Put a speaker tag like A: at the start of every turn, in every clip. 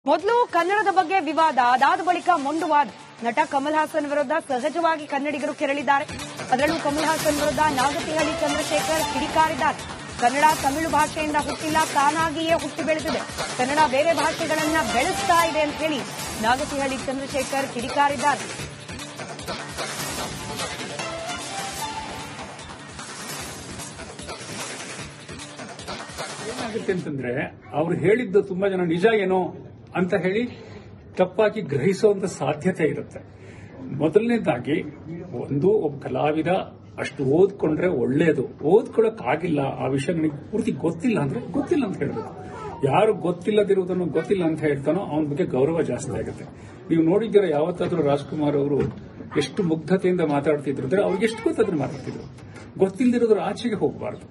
A: ಮೊದಲು ಕನ್ನಡದ ಬಗ್ಗೆ ವಿವಾದ, ಅದಾದ ಬಳಿಕ ಮೊಂಡುವಾದ. ನಟ ಕಮಲ್ ಹಾಸನ್ ವಿರುದ್ಧ ಸಹಜವಾಗಿ ಕನ್ನಡಿಗರು ಕೆರಳಿದ್ದಾರೆ. ಅದರಲ್ಲೂ ಕಮಲ್ ಹಾಸನ್ ವಿರುದ್ಧ ನಾಗತಿಹಳ್ಳಿ ಚಂದ್ರಶೇಖರ್ ಕಿಡಿಕಾರಿದ್ದಾರೆ. ಕನ್ನಡ ತಮಿಳು ಭಾಷೆಯಿಂದ ಹುಟ್ಟಿಲ್ಲ, ತಾನಾಗಿಯೇ ಹುಟ್ಟಿ ಬೆಳೆದಿದೆ. ಕನ್ನಡ ಬೇರೆ ಭಾಷೆಗಳನ್ನ ಬೆಳೆಸ್ತಾ ಇದೆ ಅಂತ ಹೇಳಿ ನಾಗತಿಹಳ್ಳಿ ಚಂದ್ರಶೇಖರ್ ಕಿಡಿಕಾರಿದ್ದಾರೆ.
B: ಏನಾಗುತ್ತೆ ಅಂತಂದ್ರೆ ಅವ್ರು ಹೇಳಿದ್ದು ತುಂಬಾ ಜನ ನಿಜ ಏನೋ ಅಂತ ಹೇಳಿ ತಪ್ಪಾಗಿ ಗ್ರಹಿಸುವಂತ ಸಾಧ್ಯತೆ ಇರುತ್ತೆ. ಮೊದಲನೇದಾಗಿ ಒಬ್ಬ ಕಲಾವಿದ ಅಷ್ಟು ಓದ್ಕೊಂಡ್ರೆ ಒಳ್ಳೇದು. ಓದ್ಕೊಳಕ್ಕಾಗಿಲ್ಲ, ಆ ವಿಷಯ ನನಗೆ ಪೂರ್ತಿ ಗೊತ್ತಿಲ್ಲ ಅಂದ್ರೆ ಗೊತ್ತಿಲ್ಲ ಅಂತ ಹೇಳ್ಬೇಕು. ಯಾರು ಗೊತ್ತಿಲ್ಲದಿರುವುದನ್ನು ಗೊತ್ತಿಲ್ಲ ಅಂತ ಹೇಳ್ತಾನೋ ಅವನ ಬಗ್ಗೆ ಗೌರವ ಜಾಸ್ತಿ ಆಗುತ್ತೆ. ನೀವು ನೋಡಿದ್ದೀರ ಯಾವತ್ತಾದ್ರೂ ರಾಜ್ಕುಮಾರ್ ಅವರು ಎಷ್ಟು ಮುಗ್ಧತೆಯಿಂದ ಮಾತಾಡ್ತಿದ್ರು ಅಂದ್ರೆ ಅವ್ರಿಗೆ ಎಷ್ಟು ಗೊತ್ತಾದ್ರೂ ಮಾತಾಡ್ತಿದ್ರು. ಗೊತ್ತಿಲ್ಲದಿರೋದ್ರ ಆಚೆಗೆ ಹೋಗಬಾರ್ದು.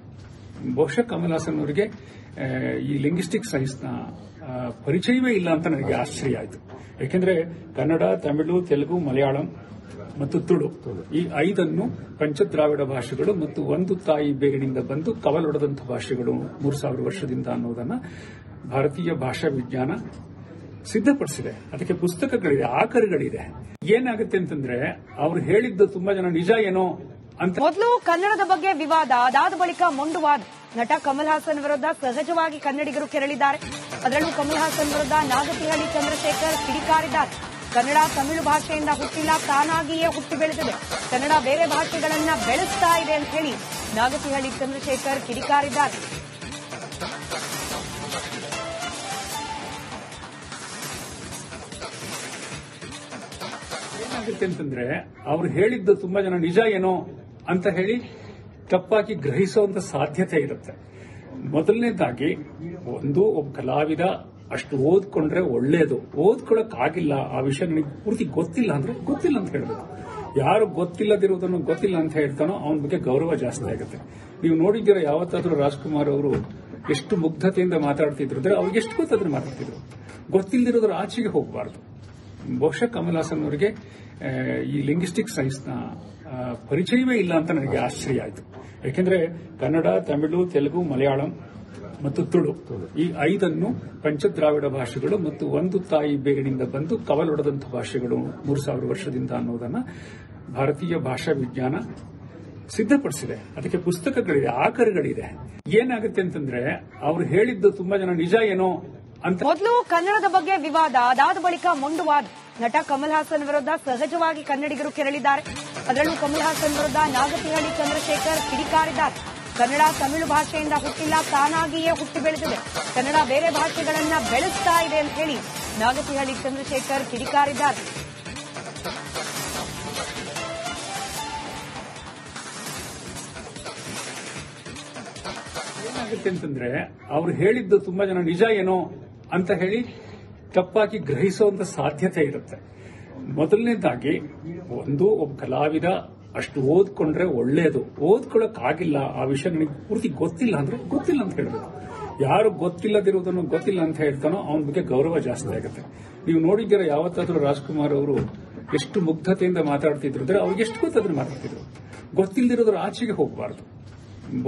B: ಬಹುಶಃ ಕಮಲ್ ಹಾಸನ್ ಅವರಿಗೆ ಈ ಲಿಂಗ್ವಿಸ್ಟಿಕ್ ಸೈನ್ಸ್ನ ಪರಿಚಯವೇ ಇಲ್ಲ ಅಂತ ನನಗೆ ಆಶ್ಚರ್ಯ ಆಯಿತು. ಯಾಕೆಂದ್ರೆ ಕನ್ನಡ, ತಮಿಳು, ತೆಲುಗು, ಮಲಯಾಳಂ ಮತ್ತು ತುಳು ಈ 5 ಪಂಚದ್ರಾವಿಡ ಭಾಷೆಗಳು ಮತ್ತು ಒಂದು ತಾಯಿ ಬೇರಿನಿಂದ ಬಂದು ಕವಲೊಡೆದಂತಹ ಭಾಷೆಗಳು 3000 ವರ್ಷದಿಂದ ಅನ್ನೋದನ್ನ ಭಾರತೀಯ ಭಾಷಾ ವಿಜ್ಞಾನ ಸಿದ್ಧಪಡಿಸಿದೆ. ಅದಕ್ಕೆ ಪುಸ್ತಕಗಳಿದೆ, ಆಕರಗಳಿದೆ. ಏನಾಗುತ್ತೆ ಅಂತಂದ್ರೆ ಅವ್ರು ಹೇಳಿದ್ದು ತುಂಬಾ ಜನ ನಿಜ ಏನೋ ಅಂತ.
A: ಮೊದಲು ಕನ್ನಡದ ಬಗ್ಗೆ ವಿವಾದ, ಅದಾದ ಬಳಿಕ ಮೊಂಡುವಾದ. ನಟ ಕಮಲ್ ಹಾಸನ್ ವಿರುದ್ಧ ಸಹಜವಾಗಿ ಕನ್ನಡಿಗರು ಕೆರಳಿದ್ದಾರೆ. ಅದರಲ್ಲೂ ಕಮಲ್ ಹಾಸನ್ ವಿರುದ್ಧ ನಾಗತಿಹಳ್ಳಿ ಚಂದ್ರಶೇಖರ್ ಕಿಡಿಕಾರಿದ್ದಾರೆ. ಕನ್ನಡ ತಮಿಳು ಭಾಷೆಯಿಂದ ಹುಟ್ಟಿಲ್ಲ, ತಾನಾಗಿಯೇ ಹುಟ್ಟಿ ಬೆಳೆದಿದೆ. ಕನ್ನಡ ಬೇರೆ ಭಾಷೆಗಳನ್ನ ಬೆಳೆಸ್ತಾ ಇದೆ ಅಂತ ಹೇಳಿ ನಾಗತಿಹಳ್ಳಿ ಚಂದ್ರಶೇಖರ್ ಕಿಡಿಕಾರಿದ್ದಾರೆ.
B: ಏನಾಗುತ್ತೆ ಅಂತಂದ್ರೆ ಅವ್ರು ಹೇಳಿದ್ದು ತುಂಬಾ ಜನ ನಿಜ ಏನೋ ಅಂತ ಹೇಳಿ ತಪ್ಪಾಗಿ ಗ್ರಹಿಸುವಂತ ಸಾಧ್ಯತೆ ಇರುತ್ತೆ. ಮೊದಲನೇದಾಗಿ ಒಬ್ಬ ಕಲಾವಿದ ಅಷ್ಟು ಓದ್ಕೊಂಡ್ರೆ ಒಳ್ಳೇದು. ಓದ್ಕೊಳಕ್ಕಾಗಿಲ್ಲ, ಆ ವಿಷಯ ನನಗೆ ಪೂರ್ತಿ ಗೊತ್ತಿಲ್ಲ ಅಂದ್ರೆ ಗೊತ್ತಿಲ್ಲ ಅಂತ ಹೇಳ್ಬೇಕು. ಯಾರು ಗೊತ್ತಿಲ್ಲದಿರುವುದನ್ನು ಗೊತ್ತಿಲ್ಲ ಅಂತ ಹೇಳ್ತಾನೋ ಅವನ ಬಗ್ಗೆ ಗೌರವ ಜಾಸ್ತಿ ಆಗುತ್ತೆ. ನೀವು ನೋಡಿದ್ದೀರ ಯಾವತ್ತಾದ್ರೂ ರಾಜ್ಕುಮಾರ್ ಅವರು ಎಷ್ಟು ಮುಗ್ಧತೆಯಿಂದ ಮಾತಾಡ್ತಿದ್ರು ಅಂದ್ರೆ ಅವ್ರಿಗೆ ಎಷ್ಟು ಗೊತ್ತಾದ್ರೂ ಮಾತಾಡ್ತಿದ್ರು. ಗೊತ್ತಿಲ್ಲದಿರೋದ್ರ ಆಚೆಗೆ ಹೋಗಬಾರ್ದು. ಬಹುಶಃ ಕಮಲ್ ಹಾಸನ್ ಅವರಿಗೆ ಈ ಲಿಂಗ್ವಿಸ್ಟಿಕ್ ಸೈನ್ಸ್ನ ಪರಿಚಯವೇ ಇಲ್ಲ ಅಂತ ನನಗೆ ಆಶ್ಚರ್ಯ ಆಯಿತು. ಯಾಕೆಂದ್ರೆ ಕನ್ನಡ, ತಮಿಳು, ತೆಲುಗು, ಮಲಯಾಳಂ ಮತ್ತು ತುಳು ಈ 5 ಪಂಚದ್ರಾವಿಡ ಭಾಷೆಗಳು ಮತ್ತು ಒಂದು ತಾಯಿ ಬೇರಿನಿಂದ ಬಂದು ಕವಲೊಡೆದಂತಹ ಭಾಷೆಗಳು 3000 ವರ್ಷದಿಂದ ಅನ್ನೋದನ್ನ ಭಾರತೀಯ ಭಾಷಾ ವಿಜ್ಞಾನ ಸಿದ್ಧಪಡಿಸಿದೆ. ಅದಕ್ಕೆ ಪುಸ್ತಕಗಳಿದೆ, ಆಕರಗಳಿದೆ. ಏನಾಗುತ್ತೆ ಅಂತಂದ್ರೆ ಅವ್ರು ಹೇಳಿದ್ದು ತುಂಬಾ ಜನ ನಿಜ ಏನೋ ಅಂತ.
A: ಮೊದಲು ಕನ್ನಡದ ಬಗ್ಗೆ ವಿವಾದ, ಅದಾದ ಬಳಿಕ ಮೊಂಡುವಾದ. ನಟ ಕಮಲ್ ಹಾಸನ್ ವಿರುದ್ಧ ಸಹಜವಾಗಿ ಕನ್ನಡಿಗರು ಕೆರಳಿದ್ದಾರೆ. ಅದರಲ್ಲೂ ಕಮಲ್ ಹಾಸನ್ ವಿರುದ್ಧ ನಾಗತಿಹಳ್ಳಿ ಚಂದ್ರಶೇಖರ್ ಕಿಡಿಕಾರಿದ್ದಾರೆ. ಕನ್ನಡ ತಮಿಳು ಭಾಷೆಯಿಂದ ಹುಟ್ಟಿಲ್ಲ, ತಾನಾಗಿಯೇ ಹುಟ್ಟಿ ಬೆಳೆದಿದೆ. ಕನ್ನಡ ಬೇರೆ ಭಾಷೆಗಳನ್ನ ಬೆಳೆಸ್ತಾ ಇದೆ ಅಂತ ಹೇಳಿ ನಾಗತಿಹಳ್ಳಿ ಚಂದ್ರಶೇಖರ್ ಕಿಡಿಕಾರಿದ್ದಾರೆ.
B: ಏನಾಗುತ್ತೆ ಅಂತಂದ್ರೆ ಅವ್ರು ಹೇಳಿದ್ದು ತುಂಬಾ ಜನ ನಿಜ ಏನೋ ಅಂತ ಹೇಳಿ ತಪ್ಪಾಗಿ ಗ್ರಹಿಸುವಂತ ಸಾಧ್ಯತೆ ಇರುತ್ತೆ. ಮೊದಲನೇದಾಗಿ ಒಬ್ಬ ಕಲಾವಿದ ಅಷ್ಟು ಓದ್ಕೊಂಡ್ರೆ ಒಳ್ಳೇದು. ಓದ್ಕೊಳಕ್ಕಾಗಿಲ್ಲ, ಆ ವಿಷಯ ನನಗೆ ಪೂರ್ತಿ ಗೊತ್ತಿಲ್ಲ ಅಂದ್ರೆ ಗೊತ್ತಿಲ್ಲ ಅಂತ ಹೇಳ್ಬೇಕು. ಯಾರು ಗೊತ್ತಿಲ್ಲದಿರುವುದನ್ನು ಗೊತ್ತಿಲ್ಲ ಅಂತ ಹೇಳ್ತಾನೋ ಅವನ ಬಗ್ಗೆ ಗೌರವ ಜಾಸ್ತಿ ಆಗುತ್ತೆ. ನೀವು ನೋಡಿದ್ದೀರ ಯಾವತ್ತಾದ್ರೂ ರಾಜ್ಕುಮಾರ್ ಅವರು ಎಷ್ಟು ಮುಗ್ಧತೆಯಿಂದ ಮಾತಾಡ್ತಿದ್ರು ಅಂದ್ರೆ ಅವ್ರಿಗೆ ಎಷ್ಟು ಗೊತ್ತಾದ್ರೂ ಮಾತಾಡ್ತಿದ್ರು. ಗೊತ್ತಿಲ್ಲದಿರೋದ್ರ ಆಚೆಗೆ ಹೋಗಬಾರ್ದು.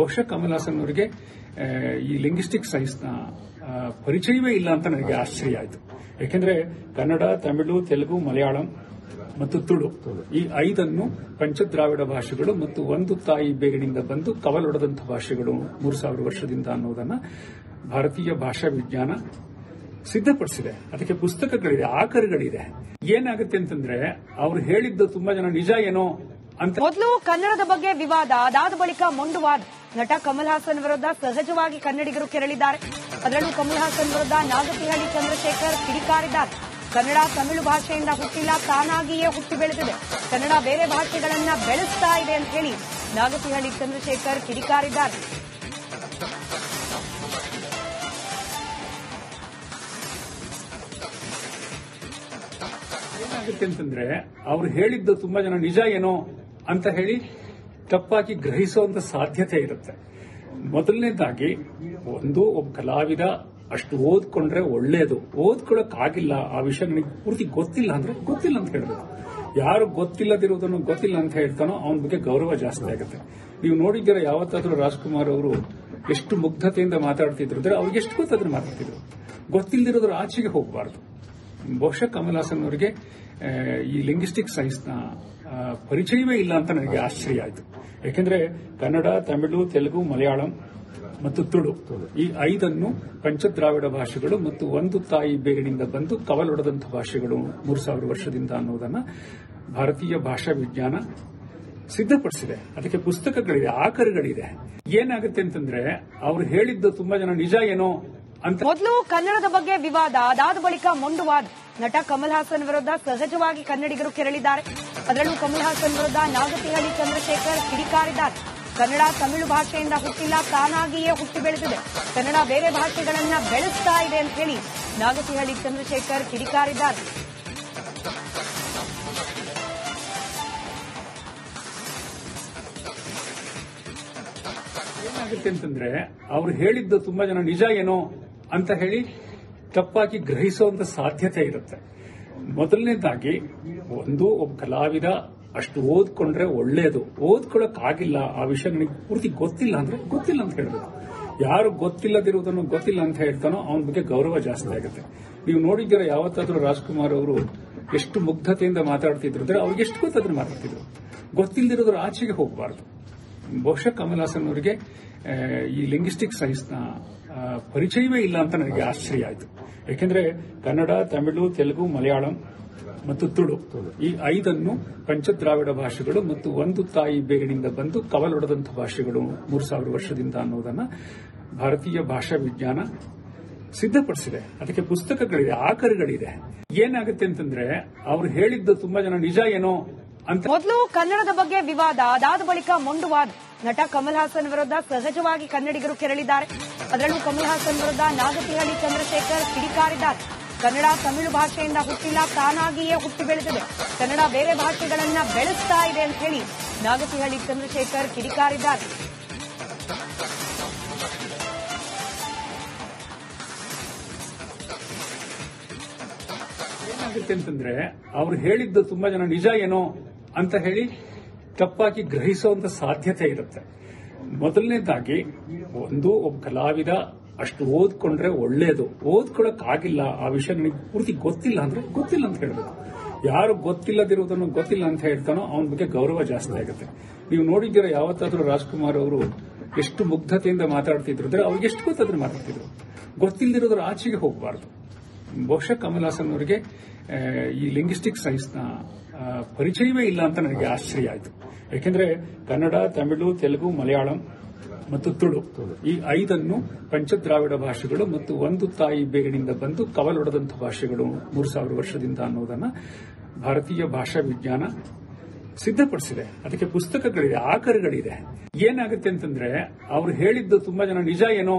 B: ಬಹುಶಃ ಕಮಲ್ ಹಾಸನ್ ಅವರಿಗೆ ಈ ಲಿಂಗ್ವಿಸ್ಟಿಕ್ ಸೈನ್ಸ್ನ ಪರಿಚಯವೇ ಇಲ್ಲ ಅಂತ ನನಗೆ ಆಶ್ಚರ್ಯ ಆಯಿತು. ಯಾಕೆಂದ್ರೆ ಕನ್ನಡ, ತಮಿಳು, ತೆಲುಗು, ಮಲಯಾಳಂ ಮತ್ತು ತುಳು ಈ 5 ಪಂಚದ್ರಾವಿಡ ಭಾಷೆಗಳು ಮತ್ತು ಒಂದು ತಾಯಿ ಬೇರಿನಿಂದ ಬಂದು ಕವಲೊಡೆದಂತಹ ಭಾಷೆಗಳು 3000 ವರ್ಷದಿಂದ ಅನ್ನೋದನ್ನ ಭಾರತೀಯ ಭಾಷಾ ವಿಜ್ಞಾನ ಸಿದ್ಧಪಡಿಸಿದೆ. ಅದಕ್ಕೆ ಪುಸ್ತಕಗಳಿದೆ, ಆಕರಗಳಿದೆ. ಏನಾಗುತ್ತೆ ಅಂತಂದ್ರೆ ಅವ್ರು ಹೇಳಿದ್ದು ತುಂಬಾ ಜನ ನಿಜ ಏನೋ ಅಂತ.
A: ಮೊದಲು ಕನ್ನಡದ ಬಗ್ಗೆ ವಿವಾದ, ಅದಾದ ಬಳಿಕ ಮೊಂಡುವಾದ. ನಟ ಕಮಲ್ ಹಾಸನ್ ವಿರುದ್ಧ ಸಹಜವಾಗಿ ಕನ್ನಡಿಗರು ಕೆರಳಿದ್ದಾರೆ. ಅದರಲ್ಲೂ ಕಮಲ್ ಹಾಸನ್ ವಿರುದ್ಧ ನಾಗತಿಹಳ್ಳಿ ಚಂದ್ರಶೇಖರ್ ಕಿಡಿಕಾರಿದ್ದಾರೆ. ಕನ್ನಡ ತಮಿಳು ಭಾಷೆಯಿಂದ ಹುಟ್ಟಿಲ್ಲ, ತಾನಾಗಿಯೇ ಹುಟ್ಟಿ ಬೆಳೆದಿದೆ. ಕನ್ನಡ ಬೇರೆ ಭಾಷೆಗಳನ್ನ ಬೆಳೆಸ್ತಾ ಇದೆ ಅಂತ ಹೇಳಿ ನಾಗತಿಹಳ್ಳಿ ಚಂದ್ರಶೇಖರ್ ಕಿಡಿಕಾರಿದ್ದಾರೆ.
B: ಏನಾಗುತ್ತೆ ಅಂತಂದ್ರೆ ಅವ್ರು ಹೇಳಿದ್ದು ತುಂಬಾ ಜನ ನಿಜ ಏನೋ ಅಂತ ಹೇಳಿ ತಪ್ಪಾಗಿ ಗ್ರಹಿಸುವಂತ ಸಾಧ್ಯತೆ ಇರುತ್ತೆ. ಮೊದಲನೇದಾಗಿ ಒಬ್ಬ ಕಲಾವಿದ ಅಷ್ಟು ಓದ್ಕೊಂಡ್ರೆ ಒಳ್ಳೇದು. ಓದ್ಕೊಳಕ್ಕಾಗಿಲ್ಲ, ಆ ವಿಷಯ ನನಗೆ ಪೂರ್ತಿ ಗೊತ್ತಿಲ್ಲ ಅಂದ್ರೆ ಗೊತ್ತಿಲ್ಲ ಅಂತ ಹೇಳ್ಬೇಕು. ಯಾರು ಗೊತ್ತಿಲ್ಲದಿರುವುದನ್ನು ಗೊತ್ತಿಲ್ಲ ಅಂತ ಹೇಳ್ತಾನೋ ಅವನ ಬಗ್ಗೆ ಗೌರವ ಜಾಸ್ತಿ ಆಗುತ್ತೆ. ನೀವು ನೋಡಿದ್ದೀರ ಯಾವತ್ತಾದ್ರೂ ರಾಜ್ಕುಮಾರ್ ಅವರು ಎಷ್ಟು ಮುಗ್ಧತೆಯಿಂದ ಮಾತಾಡ್ತಿದ್ರು ಅಂದ್ರೆ ಅವ್ರಿಗೆ ಎಷ್ಟು ಗೊತ್ತಾದ್ರೂ ಮಾತಾಡ್ತಿದ್ರು. ಗೊತ್ತಿಲ್ಲದಿರೋದ್ರ ಆಚೆಗೆ ಹೋಗಬಾರದು. ಬಹುಶಃ ಕಮಲ್ ಹಾಸನ್ ಅವರಿಗೆ ಈ ಲಿಂಗ್ವಿಸ್ಟಿಕ್ ಸೈನ್ಸ್ನ ಪರಿಚಯವೇ ಇಲ್ಲ ಅಂತ ನನಗೆ ಆಶ್ಚರ್ಯ ಆಯಿತು. ಯಾಕೆಂದ್ರೆ ಕನ್ನಡ, ತಮಿಳು, ತೆಲುಗು, ಮಲಯಾಳಂ ಮತ್ತು ತುಳು ಈ 5 ಪಂಚದ್ರಾವಿಡ ಭಾಷೆಗಳು ಮತ್ತು ಒಂದು ತಾಯಿ ಬೇರಿನಿಂದ ಬಂದು ಕವಲೊಡೆದಂತಹ ಭಾಷೆಗಳು 3000 ವರ್ಷದಿಂದ ಅನ್ನೋದನ್ನ ಭಾರತೀಯ ಭಾಷಾ ವಿಜ್ಞಾನ ಸಿದ್ಧಪಡಿಸಿದೆ. ಅದಕ್ಕೆ ಪುಸ್ತಕಗಳಿದೆ, ಆಕರಗಳಿದೆ. ಏನಾಗುತ್ತೆ ಅಂತಂದ್ರೆ ಅವ್ರು ಹೇಳಿದ್ದು ತುಂಬಾ ಜನ ನಿಜ ಏನೋ ಅಂತ.
A: ಮೊದಲು ಕನ್ನಡದ ಬಗ್ಗೆ ವಿವಾದ, ಅದಾದ ಬಳಿಕ ಮೊಂಡುವಾದ. ನಟ ಕಮಲ್ ಹಾಸನ್ ವಿರುದ್ಧ ಸಹಜವಾಗಿ ಕನ್ನಡಿಗರು ಕೆರಳಿದ್ದಾರೆ. ಅದರಲ್ಲೂ ಕಮಲ್ ಹಾಸನ್ ವಿರುದ್ಧ ನಾಗತಿಹಳ್ಳಿ ಚಂದ್ರಶೇಖರ್ ಕಿಡಿಕಾರಿದ್ದಾರೆ. ಕನ್ನಡ ತಮಿಳು ಭಾಷೆಯಿಂದ ಹುಟ್ಟಿಲ್ಲ, ತಾನಾಗಿಯೇ ಹುಟ್ಟಿ ಬೆಳೆದಿದೆ. ಕನ್ನಡ ಬೇರೆ ಭಾಷೆಗಳನ್ನ ಬೆಳೆಸ್ತಾ ಇದೆ ಅಂತ ಹೇಳಿ ನಾಗತಿಹಳ್ಳಿ ಚಂದ್ರಶೇಖರ್ ಕಿಡಿಕಾರಿದ್ದಾರೆ.
B: ಏನಾಗುತ್ತೆ ಅಂತಂದ್ರೆ ಅವ್ರು ಹೇಳಿದ್ದು ತುಂಬಾ ಜನ ನಿಜ ಏನೋ ಅಂತ ಹೇಳಿ ತಪ್ಪಾಗಿ ಗ್ರಹಿಸುವಂತ ಸಾಧ್ಯತೆ ಇರುತ್ತೆ. ಮೊದಲನೇದಾಗಿ ಒಬ್ಬ ಕಲಾವಿದ ಅಷ್ಟು ಓದ್ಕೊಂಡ್ರೆ ಒಳ್ಳೇದು. ಓದ್ಕೊಳ್ಳೋಕ್ಕಾಗಿಲ್ಲ, ಆ ವಿಷಯ ನನಗೆ ಪೂರ್ತಿ ಗೊತ್ತಿಲ್ಲ ಅಂದ್ರೆ ಗೊತ್ತಿಲ್ಲ ಅಂತ ಹೇಳಬೇಕು. ಯಾರು ಗೊತ್ತಿಲ್ಲದಿರುವುದನ್ನು ಗೊತ್ತಿಲ್ಲ ಅಂತ ಹೇಳ್ತಾನೋ ಅವನ ಬಗ್ಗೆ ಗೌರವ ಜಾಸ್ತಿ ಆಗುತ್ತೆ. ನೀವು ನೋಡಿದ್ದೀರ ಯಾವತ್ತಾದ್ರೂ ರಾಜ್ಕುಮಾರ್ ಅವರು ಎಷ್ಟು ಮುಗ್ಧತೆಯಿಂದ ಮಾತಾಡ್ತಿದ್ರು ಅಂದ್ರೆ ಅವ್ರಿಗೆ ಎಷ್ಟು ಗೊತ್ತಾದ್ರೂ ಮಾತಾಡ್ತಿದ್ರು. ಗೊತ್ತಿಲ್ಲದಿರೋದ್ರ ಆಚೆಗೆ ಹೋಗಬಾರದು. ಬಹುಶಃ ಕಮಲ್ ಹಾಸನ್ ಅವರಿಗೆ ಈ ಲಿಂಗ್ವಿಸ್ಟಿಕ್ ಸೈನ್ಸ್ನ ಪರಿಚಯವೇ ಇಲ್ಲ ಅಂತ ನನಗೆ ಆಶ್ಚರ್ಯ ಆಯಿತು. ಯಾಕೆಂದ್ರೆ ಕನ್ನಡ, ತಮಿಳು, ತೆಲುಗು, ಮಲಯಾಳಂ ಮತ್ತು ತುಳು ಈ 5 ಪಂಚದ್ರಾವಿಡ ಭಾಷೆಗಳು ಮತ್ತು ಒಂದು ತಾಯಿ ಬೇರಿನಿಂದ ಬಂದು ಕವಲೊಡೆದಂತಹ ಭಾಷೆಗಳು 3000 ವರ್ಷದಿಂದ ಅನ್ನೋದನ್ನ ಭಾರತೀಯ ಭಾಷಾ ವಿಜ್ಞಾನ ಸಿದ್ಧಪಡಿಸಿದೆ. ಅದಕ್ಕೆ ಪುಸ್ತಕಗಳಿದೆ, ಆಕರಗಳಿದೆ. ಏನಾಗುತ್ತೆ ಅಂತಂದ್ರೆ ಅವ್ರು ಹೇಳಿದ್ದು ತುಂಬಾ ಜನ ನಿಜ ಏನೋ ಅಂತ.
A: ಮೊದಲು ಕನ್ನಡದ ಬಗ್ಗೆ ವಿವಾದ, ಅದಾದ ಬಳಿಕ ಮೊಂಡುವಾದ. ನಟ ಕಮಲ್ ಹಾಸನ್ ವಿರುದ್ಧ ಸಹಜವಾಗಿ ಕನ್ನಡಿಗರು ಕೆರಳಿದ್ದಾರೆ. ಅದರಲ್ಲೂ ಕಮಲ್ ಹಾಸನ್ ವಿರುದ್ಧ ನಾಗತಿಹಳ್ಳಿ ಚಂದ್ರಶೇಖರ್ ಕಿಡಿಕಾರಿದ್ದಾರೆ. ಕನ್ನಡ ತಮಿಳು ಭಾಷೆಯಿಂದ ಹುಟ್ಟಿಲ್ಲ, ತಾನಾಗಿಯೇ ಹುಟ್ಟಿ ಬೆಳೆದಿದೆ. ಕನ್ನಡ ಬೇರೆ ಭಾಷೆಗಳನ್ನ ಬೆಳೆಸ್ತಾ ಇದೆ ಅಂತ ಹೇಳಿ ನಾಗತಿಹಳ್ಳಿ ಚಂದ್ರಶೇಖರ್ ಕಿಡಿಕಾರಿದ್ದಾರೆ.
B: ಏನಾಗುತ್ತೆ ಅಂತಂದ್ರೆ ಅವ್ರು ಹೇಳಿದ್ದು ತುಂಬಾ ಜನ ನಿಜ ಏನೋ ಅಂತ ಹೇಳಿ ತಪ್ಪಾಗಿ ಗ್ರಹಿಸುವಂತ ಸಾಧ್ಯತೆ ಇರುತ್ತೆ. ಮೊದಲನೇದಾಗಿ ಒಬ್ಬ ಕಲಾವಿದ ಅಷ್ಟು ಓದ್ಕೊಂಡ್ರೆ ಒಳ್ಳೇದು. ಓದ್ಕೊಳ್ಳೋಕ್ಕಾಗಿಲ್ಲ, ಆ ವಿಷಯ ನನಗೆ ಪೂರ್ತಿ ಗೊತ್ತಿಲ್ಲ ಅಂದ್ರೆ ಗೊತ್ತಿಲ್ಲ ಅಂತ ಹೇಳಬೇಕು. ಯಾರು ಗೊತ್ತಿಲ್ಲದಿರುವುದನ್ನು ಗೊತ್ತಿಲ್ಲ ಅಂತ ಹೇಳ್ತಾನೋ ಅವನ ಬಗ್ಗೆ ಗೌರವ ಜಾಸ್ತಿ ಆಗುತ್ತೆ. ನೀವು ನೋಡಿದ್ದೀರ ಯಾವತ್ತಾದ್ರೂ ರಾಜ್ಕುಮಾರ್ ಅವರು ಎಷ್ಟು ಮುಗ್ಧತೆಯಿಂದ ಮಾತಾಡ್ತಿದ್ರು ಅಂದ್ರೆ ಅವ್ರಿಗೆ ಎಷ್ಟು ಗೊತ್ತಾದ್ರೂ ಮಾತಾಡ್ತಿದ್ರು. ಗೊತ್ತಿಲ್ಲದಿರೋದ್ರ ಆಚೆಗೆ ಹೋಗಬಾರದು. ಬಹುಶಃ ಕಮಲ್ ಹಾಸನ್ ಅವರಿಗೆ ಈ ಲಿಂಗ್ವಿಸ್ಟಿಕ್ ಸೈನ್ಸ್ನ ಪರಿಚಯವೇ ಇಲ್ಲ ಅಂತ ನನಗೆ ಆಶ್ಚರ್ಯ ಆಯಿತು. ಯಾಕೆಂದ್ರೆ ಕನ್ನಡ, ತಮಿಳು, ತೆಲುಗು, ಮಲಯಾಳಂ ಮತ್ತು ತುಳು ಈ 5 ಪಂಚದ್ರಾವಿಡ ಭಾಷೆಗಳು ಮತ್ತು ಒಂದು ತಾಯಿ ಬೇರಿನಿಂದ ಬಂದು ಕವಲೊಡೆದಂತಹ ಭಾಷೆಗಳು 3000 ವರ್ಷದಿಂದ ಅನ್ನೋದನ್ನ ಭಾರತೀಯ ಭಾಷಾ ವಿಜ್ಞಾನ ಸಿದ್ಧಪಡಿಸಿದೆ. ಅದಕ್ಕೆ ಪುಸ್ತಕಗಳಿದೆ, ಆಕರಗಳಿದೆ. ಏನಾಗುತ್ತೆ ಅಂತಂದ್ರೆ ಅವ್ರು ಹೇಳಿದ್ದು ತುಂಬಾ ಜನ ನಿಜ ಏನೋ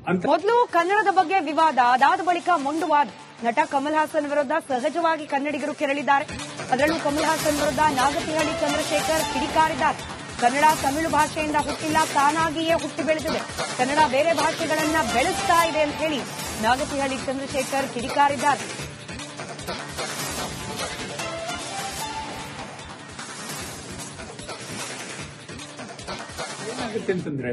B: ಅಂತ.
A: ಮೊದಲು ಕನ್ನಡದ ಬಗ್ಗೆ ವಿವಾದ, ಅದಾದ ಬಳಿಕ ಮೊಂಡುವಾದ. ನಟ ಕಮಲ್ ಹಾಸನ್ ವಿರುದ್ಧ ಸಹಜವಾಗಿ ಕನ್ನಡಿಗರು ಕೆರಳಿದ್ದಾರೆ. ಅದರಲ್ಲೂ ಕಮಲ್ ಹಾಸನ್ ವಿರುದ್ಧ ನಾಗತಿಹಳ್ಳಿ ಚಂದ್ರಶೇಖರ್ ಕಿಡಿಕಾರಿದ್ದಾರೆ. ಕನ್ನಡ ತಮಿಳು ಭಾಷೆಯಿಂದ ಹುಟ್ಟಿಲ್ಲ, ತಾನಾಗಿಯೇ ಹುಟ್ಟಿ ಬೆಳೆದಿದೆ. ಕನ್ನಡ ಬೇರೆ ಭಾಷೆಗಳನ್ನ ಬೆಳೆಸ್ತಾ ಇದೆ ಅಂತ ಹೇಳಿ ನಾಗತಿಹಳ್ಳಿ ಚಂದ್ರಶೇಖರ್ ಕಿಡಿಕಾರಿದ್ದಾರೆ.
B: ಏನಾಗುತ್ತೆ ಅಂತಂದ್ರೆ